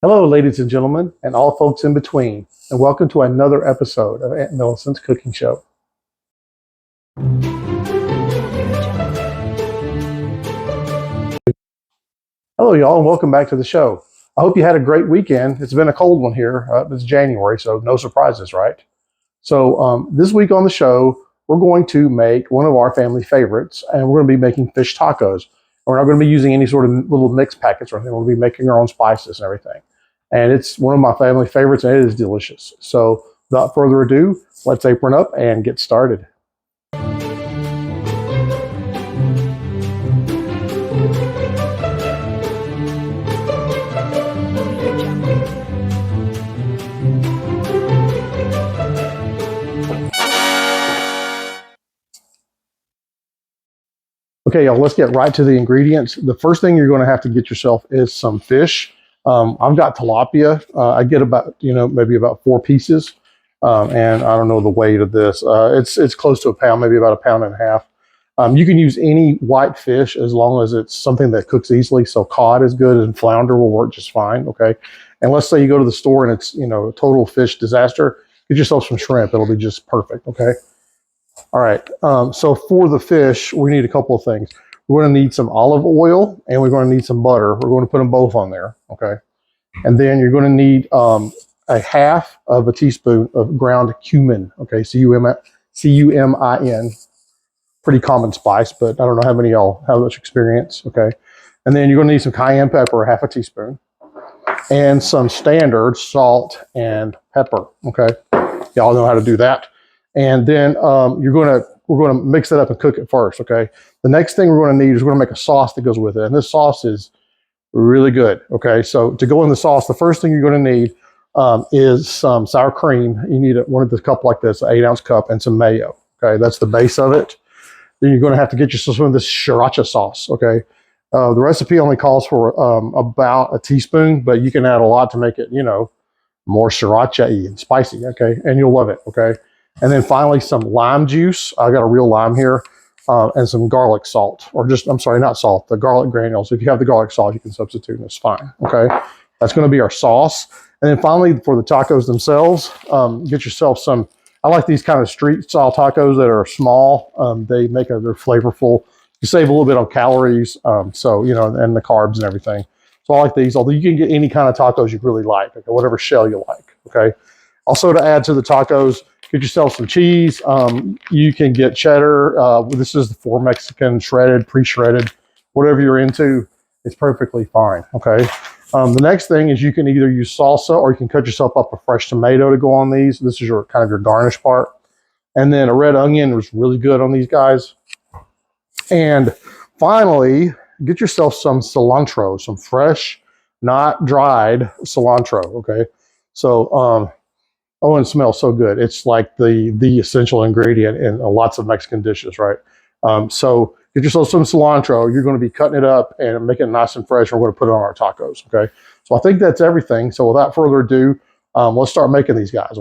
Hello, ladies and gentlemen, and all folks in between, and welcome to another episode of Aunt Millicent's Cooking Show. Hello, y'all, and welcome back to the show. I hope you had a great weekend. It's been a cold one here. It's January, so no surprises, right? So this week on the show, we're going to make one of our family favorites, and we're going to be making fish tacos. We're not going to be using any sort of little mix packets or anything. We'll be making our own spices and everything. And it's one of my family favorites, and it is delicious. So without further ado, let's apron up and get started. Okay, y'all, let's get right to the ingredients. The first thing you're going to have to get yourself is some fish. I've got tilapia. I get about, maybe about 4 pieces. And I don't know the weight of this. It's close to a pound, maybe about 1.5 pounds. You can use any white fish as long as it's something that cooks easily. So cod is good and flounder will work just fine, okay? And let's say you go to the store and it's, a total fish disaster. Get yourself some shrimp. It'll be just perfect, okay? All right, so for the fish, we need a couple of things. We're going to need some olive oil, and we're going to need some butter. We're going to put them both on there, okay? And then you're going to need a 1/2 of a teaspoon of ground cumin, okay? C-U-M-I-N. Pretty common spice, but I don't know how many of y'all have much experience, okay? And then you're going to need some cayenne pepper, 1/2 teaspoon, and some standard salt and pepper, okay? Y'all know how to do that. And then we're going to mix it up and cook it first, okay? The next thing we're going to need is we're going to make a sauce that goes with it. And this sauce is really good, okay? So to go in the sauce, the first thing you're going to need is some sour cream. You need one of the cup like this, an 8-ounce cup, and some mayo, okay? That's the base of it. Then you're going to have to get yourself some of this Sriracha sauce, okay? The recipe only calls for about a teaspoon, but you can add a lot to make it, more Sriracha-y and spicy, okay? And you'll love it, okay? And then finally, some lime juice. I got a real lime here, and some garlic salt, or I'm sorry, not salt, the garlic granules. If you have the garlic salt, you can substitute, and it's fine, okay? That's going to be our sauce. And then finally, for the tacos themselves, get yourself some, I like these kind of street-style tacos that are small. They're flavorful. You save a little bit on calories, and the carbs and everything. So I like these, although you can get any kind of tacos you really like, okay, whatever shell you like, okay? Also, to add to the tacos, get yourself some cheese. You can get cheddar. This is the 4 Mexican shredded, pre-shredded, whatever you're into, it's perfectly fine, okay? The next thing is you can either use salsa or you can cut yourself up a fresh tomato to go on these. This is your kind of your garnish part. And then a red onion was really good on these guys. And finally, get yourself some cilantro, some fresh, not dried cilantro, okay? So, oh, and it smells so good. It's like the essential ingredient in lots of Mexican dishes, right? So get yourself some cilantro. You're going to be cutting it up and making it nice and fresh. We're going to put it on our tacos, okay? So I think that's everything. So without further ado, let's start making these guys.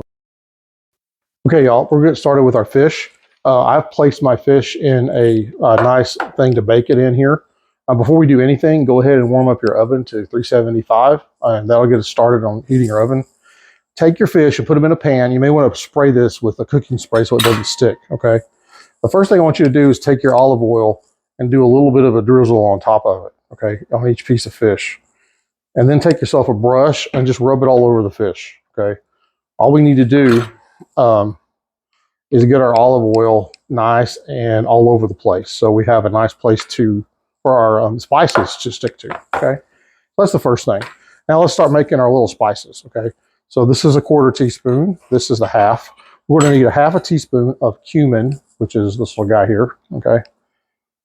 Okay, y'all, we're getting started with our fish. I've placed my fish in a nice thing to bake it in here. Before we do anything, go ahead and warm up your oven to 375, and that'll get us started on heating your oven. Take your fish and put them in a pan. You may want to spray this with a cooking spray so it doesn't stick, okay? The first thing I want you to do is take your olive oil and do a little bit of a drizzle on top of it, okay, on each piece of fish. And then take yourself a brush and just rub it all over the fish, okay? All we need to do is get our olive oil nice and all over the place. So we have a nice place for our spices to stick to, okay? So that's the first thing. Now let's start making our little spices, okay? So this is a 1/4 teaspoon. This is the 1/2. We're going to need a 1/2 teaspoon of cumin, which is this little guy here, okay?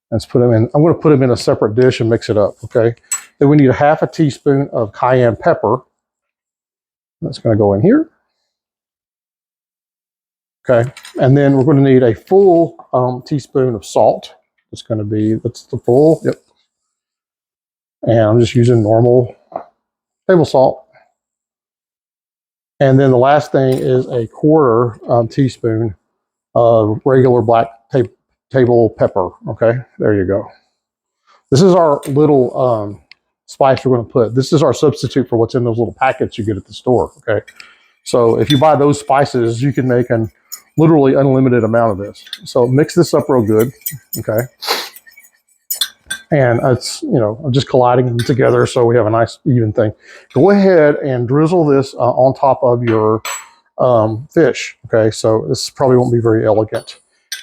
Let's put them in. I'm going to put them in a separate dish and mix it up, okay? Then we need a 1/2 teaspoon of cayenne pepper. That's going to go in here. Okay, and then we're going to need a full teaspoon of salt. That's the full, yep. And I'm just using normal table salt. And then the last thing is a 1/4 teaspoon of regular black table pepper. Okay, there you go. This is our little spice we're going to put. This is our substitute for what's in those little packets you get at the store, okay? So if you buy those spices, you can make an literally unlimited amount of this. So mix this up real good, okay? And it's, you know, I'm just colliding them together so we have a nice even thing. Go ahead and drizzle this on top of your fish, okay? So this probably won't be very elegant,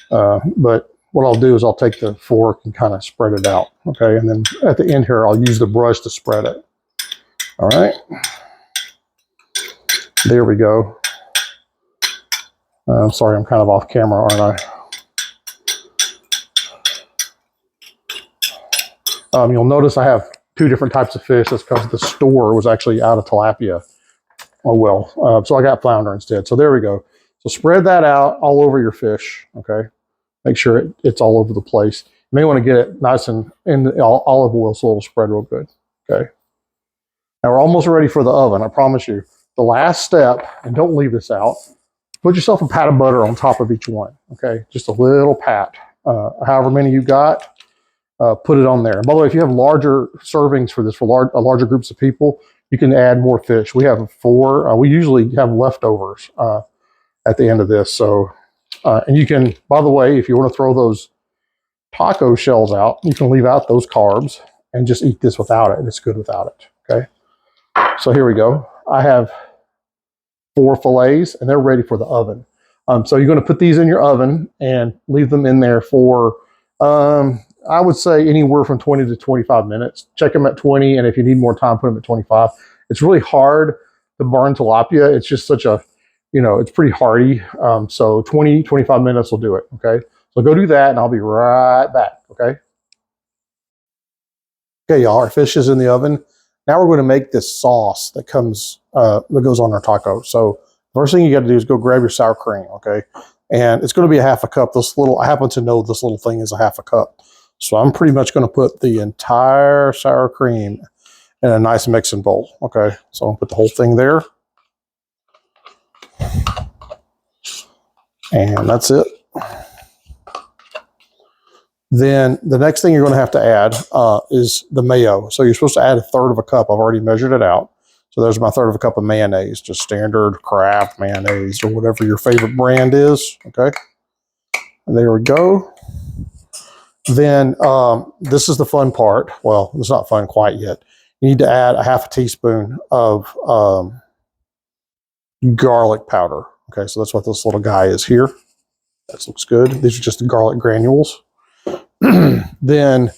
but what I'll do is I'll take the fork and kind of spread it out, okay? And then at the end here, I'll use the brush to spread it. All right. There we go. I'm sorry, I'm kind of off camera, aren't I? You'll notice I have two different types of fish. That's because the store was actually out of tilapia. Oh, well. So I got flounder instead. So there we go. So spread that out all over your fish, okay? Make sure it's all over the place. You may want to get it nice and in the olive oil so it'll spread real good, okay? Now we're almost ready for the oven, I promise you. The last step, and don't leave this out, put yourself a pat of butter on top of each one, okay? Just a little pat. However many you got, put it on there. And by the way, if you have larger servings for this, for larger groups of people, you can add more fish. We have 4. We usually have leftovers at the end of this. So, and you can, by the way, if you want to throw those taco shells out, you can leave out those carbs and just eat this without it. It's good without it, okay? So here we go. I have 4 fillets and they're ready for the oven. So you're going to put these in your oven and leave them in there for, I would say anywhere from 20 to 25 minutes. Check them at 20, and if you need more time, put them at 25. It's really hard to burn tilapia. It's just such a, you know, it's pretty hardy. So 20, 25 minutes will do it, okay? So go do that, and I'll be right back, okay? Okay, y'all, our fish is in the oven. Now we're going to make this sauce that comes, that goes on our taco. So first thing you got to do is go grab your sour cream, okay? And it's going to be a half a cup. This little, I happen to know this little thing is a half a cup. So I'm pretty much going to put the entire sour cream in a nice mixing bowl, okay? So I'll put the whole thing there. And that's it. Then the next thing you're going to have to add is the mayo. So you're supposed to add 1/3 of a cup. I've already measured it out. So there's my 1/3 of a cup of mayonnaise, just standard Kraft mayonnaise or whatever your favorite brand is, okay? And there we go. Then this is the fun part. Well, it's not fun quite yet. You need to add a 1/2 teaspoon of garlic powder. Okay, so that's what this little guy is here. That looks good. These are just the garlic granules. Then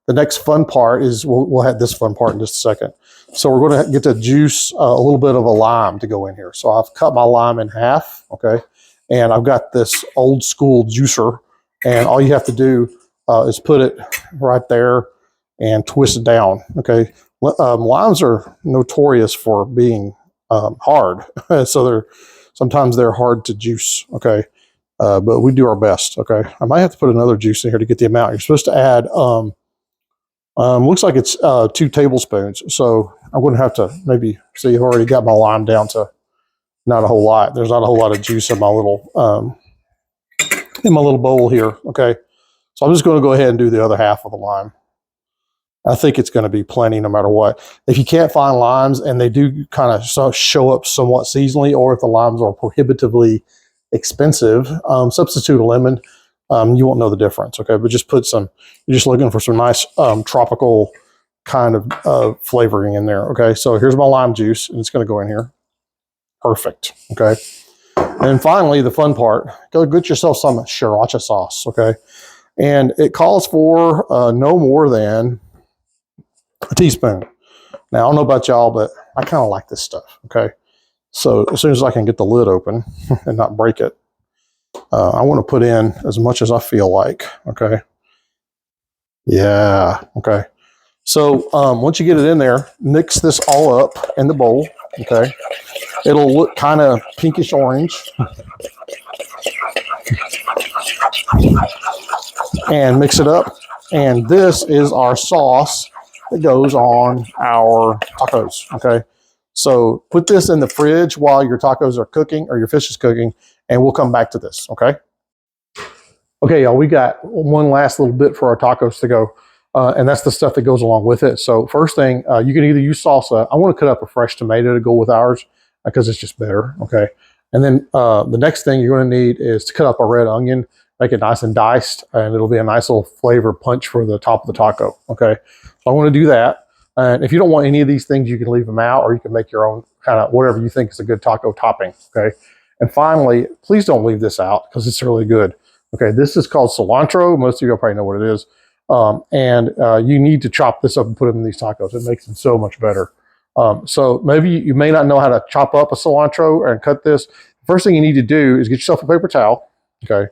the next fun part is, we'll have this fun part in just a second. So we're going to get to juice a little bit of a lime to go in here. So I've cut my lime in half, okay? And I've got this old school juicer, and all you have to do is put it right there and twist it down, okay? Limes are notorious for being hard. So sometimes they're hard to juice, okay? But we do our best, okay? I might have to put another juice in here to get the amount. You're supposed to add, looks like it's 2 tablespoons. So I'm going to have to maybe, see, I've already got my lime down to not a whole lot. There's not a whole lot of juice in my little bowl here, okay? So I'm just going to go ahead and do the other half of the lime. I think it's going to be plenty no matter what. If you can't find limes, and they do kind of show up somewhat seasonally, or if the limes are prohibitively expensive, substitute a lemon. You won't know the difference, okay? But just put some, you're just looking for some nice tropical kind of flavoring in there, okay? So here's my lime juice, and it's going to go in here. Perfect, okay? And finally, the fun part, go get yourself some Sriracha sauce, okay? And it calls for no more than a teaspoon. Now, I don't know about y'all, but I kind of like this stuff, okay? So as soon as I can get the lid open and not break it, I want to put in as much as I feel like, okay? Yeah, okay. So once you get it in there, mix this all up in the bowl, okay? It'll look kind of pinkish orange. And mix it up. And this is our sauce that goes on our tacos, okay? So put this in the fridge while your tacos are cooking, or your fish is cooking, and we'll come back to this, okay? Okay, y'all, we got one last little bit for our tacos to go. And that's the stuff that goes along with it. So first thing, you can either use salsa. I want to cut up a fresh tomato to go with ours because it's just better. Okay. And then the next thing you're going to need is to cut up a red onion, make it nice and diced, and it'll be a nice little flavor punch for the top of the taco. Okay. So I want to do that. And if you don't want any of these things, you can leave them out, or you can make your own kind of whatever you think is a good taco topping. Okay. And finally, please don't leave this out because it's really good. Okay. This is called cilantro. Most of you probably know what it is. You need to chop this up and put them in these tacos. It makes them so much better. So maybe you may not know how to chop up a cilantro and cut this. First thing you need to do is get yourself a paper towel. Okay.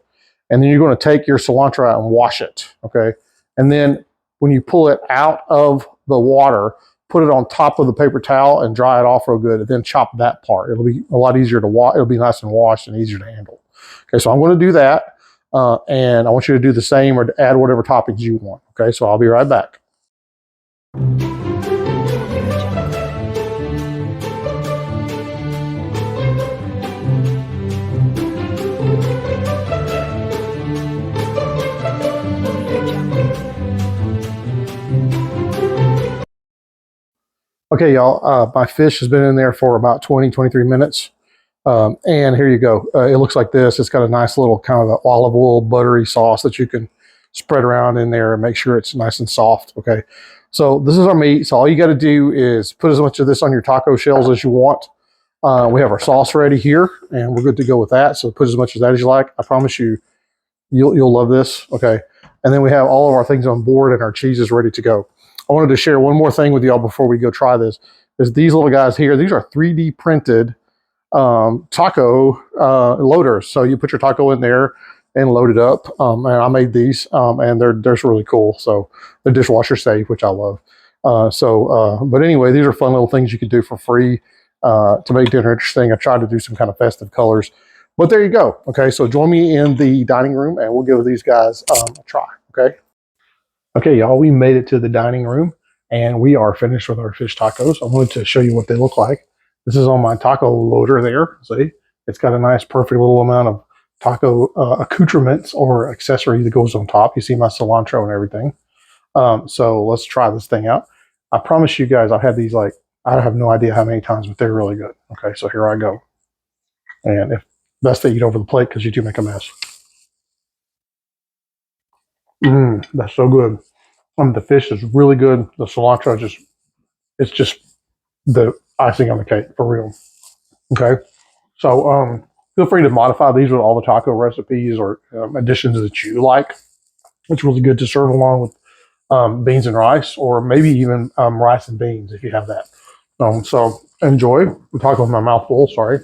And then you're going to take your cilantro out and wash it. Okay. And then when you pull it out of the water, put it on top of the paper towel and dry it off real good, and then chop that part. It'll be a lot easier to wash. It'll be nice and washed and easier to handle. Okay, so I'm going to do that, and I want you to do the same or to add whatever toppings you want. Okay, so I'll be right back. Okay, y'all, my fish has been in there for about 23 minutes. And here you go. It looks like this. It's got a nice little kind of an olive oil buttery sauce that you can spread around in there and make sure it's nice and soft. Okay, so this is our meat. So all you got to do is put as much of this on your taco shells as you want. We have our sauce ready here, and we're good to go with that. So put as much of that as you like. I promise you, you'll love this. Okay, and then we have all of our things on board, and our cheese is ready to go. I wanted to share one more thing with y'all before we go try this. Is these little guys here? These are 3D printed taco loaders. So you put your taco in there and load it up. And I made these, and they're really cool. So they're dishwasher safe, which I love. But anyway, these are fun little things you can do for free to make dinner interesting. I tried to do some kind of festive colors, but there you go. Okay, so join me in the dining room, and we'll give these guys a try. Okay. Okay, y'all, we made it to the dining room, and we are finished with our fish tacos. I wanted to show you what they look like. This is on my taco loader there. See, it's got a nice, perfect little amount of taco accoutrements or accessory that goes on top. You see my cilantro and everything. So let's try this thing out. I promise you guys, I've had these like, I have no idea how many times, but they're really good. Okay, so here I go. And if best to eat over the plate because you do make a mess. That's so good. The fish is really good. The cilantro it's just the icing on the cake for real. Okay. So feel free to modify these with all the taco recipes or additions that you like. It's really good to serve along with beans and rice, or maybe even rice and beans if you have that. So enjoy. I'm talking with my mouth full, sorry.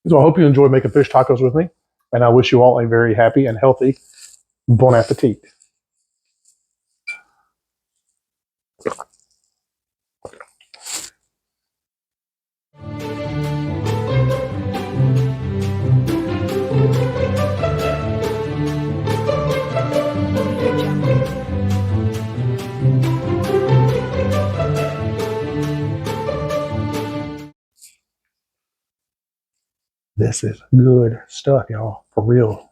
So I hope you enjoy making fish tacos with me, and I wish you all a very happy and healthy bon appetit. This is good stuff, y'all, for real.